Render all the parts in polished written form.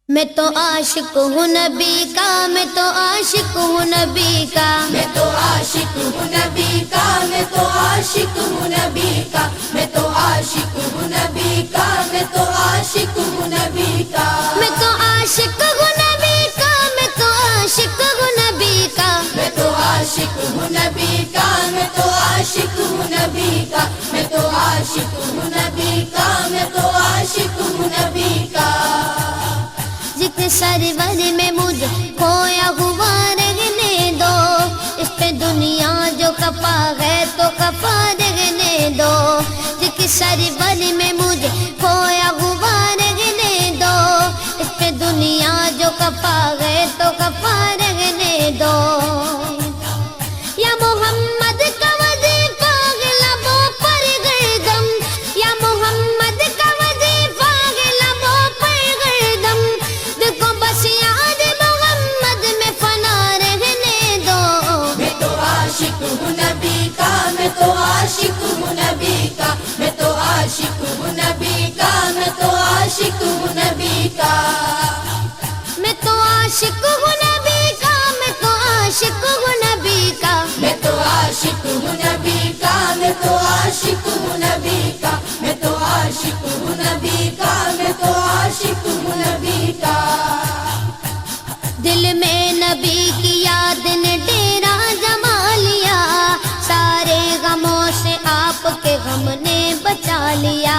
میں تو عاشق ہوں نبی کا، میں تو عاشق ہوں نبی کا، میں تو عاشق ہوں نبی کا، میں تو عاشق ہوں نبی کا، میں تو عاشق ہوں نبی کا، میں تو عاشق ہوں نبی کا، میں تو عاشق ہوں نبی کا، میں تو عاشق ہوں نبی کا، میں تو عاشق ہوں نبی کا، میں تو عاشق ہوں نبی کا، میں تو عاشق ہوں نبی کا، میں تو عاشق ہوں نبی کا، ذکر سرور میں مجھے کھویا ہوا رہنے دو، اس پہ دنیا جو کپا ہے تو کپا رہنے دو، ذکر سرور میں مجھے کھویا ہوا رہنے دو، اس پہ دنیا جو کپا ہے تو کپا رہنے دو، یا محمد کا وظیفہ ہے لبوں پر گردم، یا محمد کا وظیفہ ہے لبوں پر گردم، دیکھو بس یاد محمد میں فنا رہنے دو، میں تو عاشق ہوں نبی کا، میں تو عاشق ہوں نبی کا، میں تو عاشق ہوں نبی کا، میں تو عاشق ہوں نبی کا، میں تو عاشق ہوں نبی کا، میں تو عاشق ہوں نبی کا، میں تو عاشق ہوں نبی کا، میں تو عاشق ہوں نبی کا، میں تو عاشق ہوں نبی کا، میں تو عاشق ہوں نبی کا، دل میں نبی کی یاد نے ڈیرا جما لیا، سارے غموں سے آپ کے غم نے بچا لیا،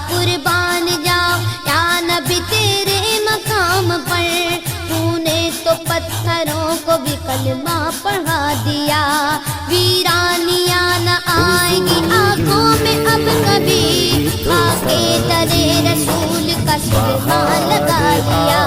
قربان جاؤ یا نبی تیرے مقام پر، تو نے تو پتھروں کو بھی کلمہ پڑھا دیا، ویرانیاں نہ آئیں گی آنکھوں میں اب کبھی، آ کے درے رسول کا سرما لگا لیا،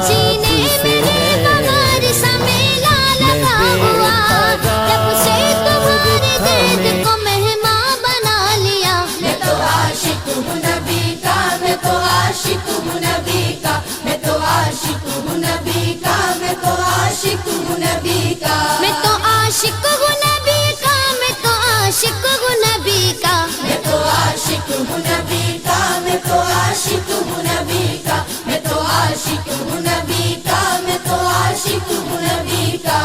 سینے میں ہے مغار سا میلہ لگا ہوا، جب سے تمہارے درد کو مہمان بنا لیا، میں تو عاشق ہوں نبی کا، میں تو عاشق ہوں نبی کا، میں تو عاشق ہوں نبی کا، میں تو عاشق ہوں نبی کا، میں تو عاشق ہوں نبی کا، میں تو عاشق ہوں نبی کا، میں تو عاشق ہوں نبی کا، میں تو عاشق ہوں نبی کا، میں تو عاشق ہوں نبی کا، میں تو عاشق ہوں نبی کا،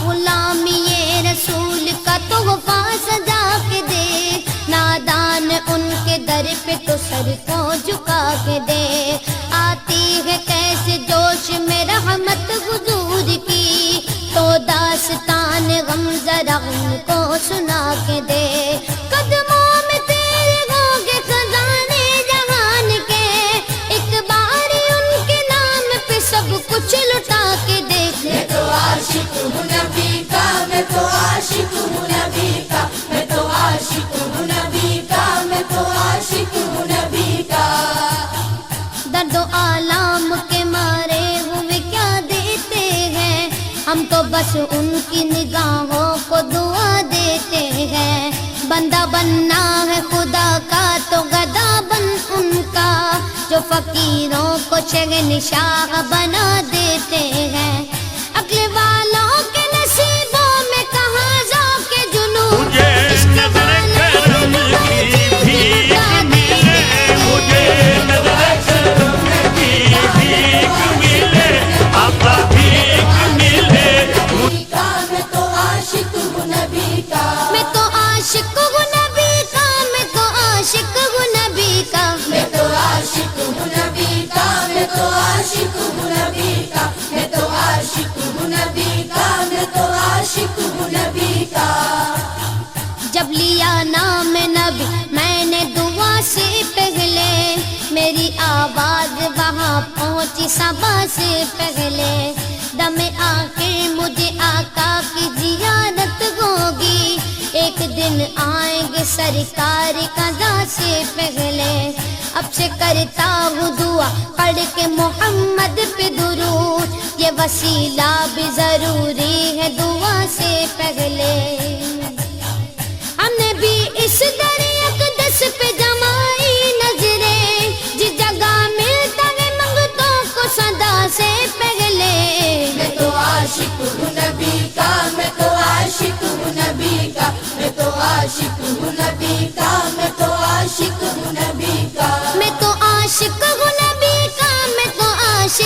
غلامی رسول کا تحفہ سجا کے دے، نادان ان کے در پہ تو سر کو جھکا کے دے، آتی ہے کیسے جوش میں رحمت حضور کی، تو داستان غم ذرا ان کو سنا کے دے، قدموں میں تیرے ہوں گے خزانے جہان کے، ایک بار ان کے نام پہ سب کچھ لٹا کے دیکھ، میں تو عاشق ہوں نبی کا، میں تو عاشق ہوں نبی کا، میں تو عاشق ہوں نبی کا، میں تو عاشق ہوں نبی کا، درد و آلام کے مارے ہوئے کیا دیتے ہیں، ہم تو بس ان کی نگاہوں کو دعا دیتے ہیں، بندہ بننا ہے خدا کا تو گدا بن ان کا، جو فقیروں کو شہنشاہ بنا دیتے ہیں، عقل والوں کے نصیبوں میں کہاں ذوق جنون، عشق والے میں تو عاشق ہوں نبی کا، میں تو عاشق ہوں نبی کا، میں تو عاشق ہوں نبی کا، میں تو عاشق ہوں نبی کا، میں تو عاشق ہوں نبی کا، میں تو عاشق ہوں نبی کا، میں تو عاشق ہوں نبی کا، جب لیا نام نبی میں نے دعا سے پہلے، میری آواز وہاں پہنچی صبا سے پہلے، دم آخر مجھے آقا کی زیارت ہوگی، ایک دن آئیں گے سرکار قضا سے پہلے، اب سے کرتا ہوں دعا پڑھ کے محمد پہ درود، یہ وسیلہ بھی ضروری ہے دعا سے پہلے، ہم نے بھی اس در اقدس پہ جمائی نظریں، جس جگہ ملتا ہے منگتوں کو صدا سے پہلے، میں تو عاشق ہوں نبی کا، میں تو عاشق ہوں نبی کا، میں تو عاشق ہوں نبی کا، میں تو عاشق ہوں نبی کا، میں تو عاشق ہوں نبی کا، میں تو عاشق